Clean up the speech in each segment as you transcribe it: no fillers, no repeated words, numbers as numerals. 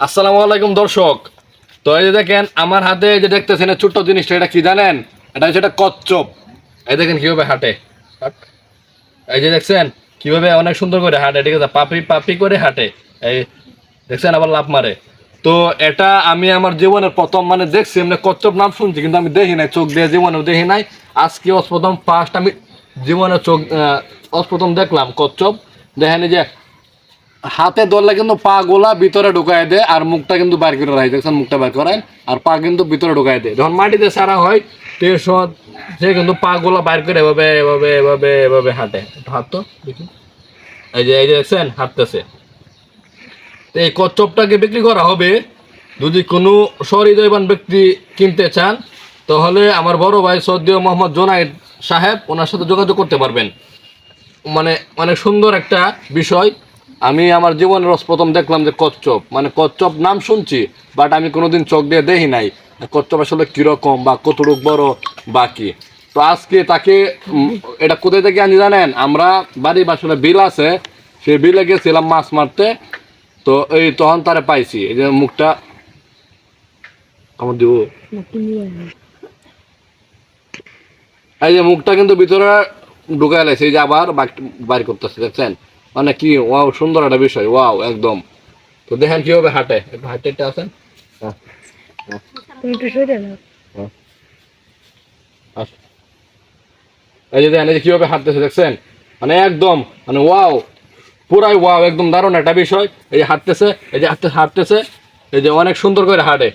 আসসালামু আলাইকুম দর্শক। তো এই যে দেখেন আমার হাতে যে দেখতেছেন ছোট্ট জিনিসটা, এটা কি জানেন? এটা হচ্ছে একটা কচ্ছপ। এই দেখেন কিভাবে হাঁটে। এই যে দেখছেন কিভাবে অনেক সুন্দর করে হাঁটে, ঠিক আছে, পাপি পাপি করে হাঁটে। এই দেখছেন আবার লাফ মারে। তো এটা আমি আমার জীবনের প্রথম মানে দেখছি, এমনি কচ্ছপ নাম শুনছি কিন্তু আমি দেখি নাই, চোখ দিয়ে জীবনেও দেখি নাই। আজকে প্রথম ফার্স্ট আমি জীবনে চোখ প্রথম দেখলাম কচ্ছপ। দেখেন এই যে হাতে ধরলে কিন্তু পা গোলা ভিতরে ঢুকাই দেয় আর মুখটা কিন্তু বাইর করে রাখে, দেখছেন মুখটা বাইর করায় আর পা কিন্তু ভিতরে ঢুকাই দেয়। যখন মাটিতে সারা হয় টেনশন, সে কিন্তু পা গোলা বাইর করে এভাবে এভাবে এভাবে এভাবে হাঁটে। হাঁটতো দেখি, এই যে দেখছেন হাঁটতেছে। তো এই কচ্ছপটাকে বিক্রি করা হবে। যদি কোনো সহৃদয়বান ব্যক্তি কিনতে চান তাহলে আমার বড় ভাই সৌদিও মোহাম্মদ জোনায়েদ সাহেব, ওনার সাথে যোগাযোগ করতে পারবেন। মানে অনেক সুন্দর একটা বিষয়। আমি আমার জীবনের প্রথম দেখলাম যে কচ্ছপ, মানে কচ্ছপ নাম শুনছি বাট আমি কোনোদিন চোখ দিয়ে দেখি নাই কচ্ছপ আসলে কিরকম বা কতটুক বড় বা কি। তো আজকে তাকে এটা কোথায় থেকে আনি জানেন? আমরা বাড়ি বাসলে বিল আছে, সেই বিলে গেছিলাম মাছ মারতে। তো এই তখন তারে পাইছি, এই যে মুখটা আমার দিব, এই যে মুখটা কিন্তু ভিতরে ঢুকাই লাইছে, এই যে আবার বাইর করতেছে, দেখছেন? মানে কি ওয়াও, সুন্দর একটা বিষয়, ওয়াও একদম। তো দেখেন কিভাবে হাঁটে, একটু হাঁটে আছেন। হ্যাঁ, হ্যাঁ, হ্যাঁ, আস। এই যে দেখেন এই যে কিভাবে হাঁটতেছে, দেখছেন? মানে একদম মানে ওয়াও, পুরাই ওয়াও, একদম দারুণ একটা বিষয়। এই যে হাঁটতেছে, এই যে হাঁটতেছে, এই যে অনেক সুন্দর করে হাঁটে,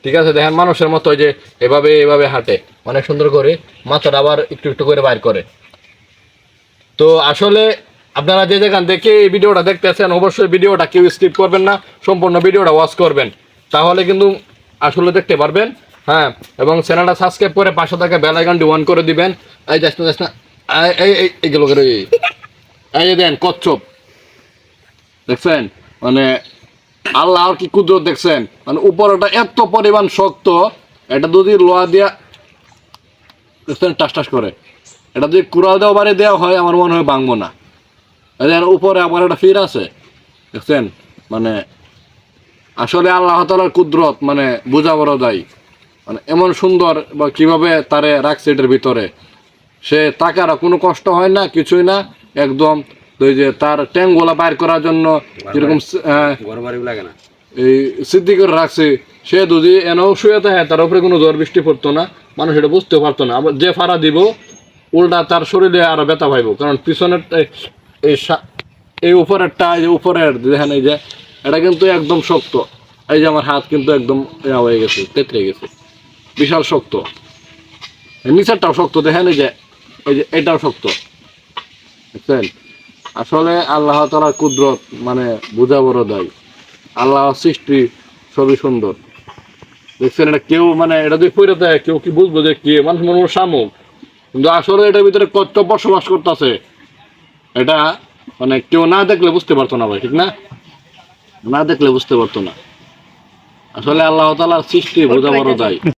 ঠিক আছে। দেখেন মানুষের মতো এই যে এভাবে এভাবে হাঁটে অনেক সুন্দর করে, মাথাটা আবার একটু একটু করে বাইর করে। তো আসলে আপনারা যে যেখান থেকে এই ভিডিওটা দেখতেছেন অবশ্যই ভিডিওটা কেউ স্কিপ করবেন না, সম্পূর্ণ ভিডিওটা ওয়াচ করবেন, তাহলে কিন্তু আসলে দেখতে পারবেন। হ্যাঁ, এবং চ্যানেলটা সাবস্ক্রাইব করে পাশে থাকা বেল আইকনটি অন করে দিবেন। এই যাস না এইগুলো করে এই যে দেন কচ্ছপ, দেখছেন? মানে আল্লাহর কি কুদরত, দেখছেন? মানে উপরটা এত পরিমাণ শক্ত, এটা যদি লোহা দিয়া দেখছেন টাস টাস করে, এটা যদি কুড়াল দেওয়া বাড়ি দেওয়া হয় আমার মনে হয় ভাঙবো না। উপরে আবার একটা ফির আছে, দেখছেন? মানে আসলে আল্লাহ তাআলার কুদরত মানে বোঝা বড় যায়। মানে এমন সুন্দর বা কিভাবে তারে রাখছে এটার ভিতরে, সে তাকার কোনো কষ্ট হয় না, কিছুই না, একদম। ওই যে তার ট্যাঙ্কগুলা বাইর করার জন্য যেরকম এই সিদ্ধি করে রাখছে, সে যদি এনেও শুয়ে থাকে তার উপরে কোনো ঝড় বৃষ্টি পড়তো না, মানুষ এটা বুঝতে পারতো না। আবার যে ফাড়া দিব উল্টা তার শরীরে আরো ব্যথা পাইব, কারণ পিছনের এই এই উপরেরটা, এই যে উপরের দেখেন এই যে এটা কিন্তু একদম শক্ত। এই যে আমার হাত কিন্তু একদম হয়ে গেছে, তেতরে গেছে, বিশাল শক্ত। নিচেরটাও শক্ত, দেখেন এই যে এটাও শক্ত, বুঝছেন? আসলে আল্লাহ তাআলার কুদরত মানে বোঝা বড় দায়। আল্লাহ সৃষ্টি সবই সুন্দর, দেখছেন? এটা কেউ মানে এটা যদি পড়ে দেয় কেউ কি বুঝবো যে কি মানুষ মনে শামুক, কিন্তু আসলে এটার ভিতরে কত বসবাস করতেছে এটা মানে কেউ না দেখলে বুঝতে পারতো না ভাই, ঠিক না? না দেখলে বুঝতে পারতো না। আসলে আল্লাহ তাআলার সৃষ্টি বোঝা বড় দায়।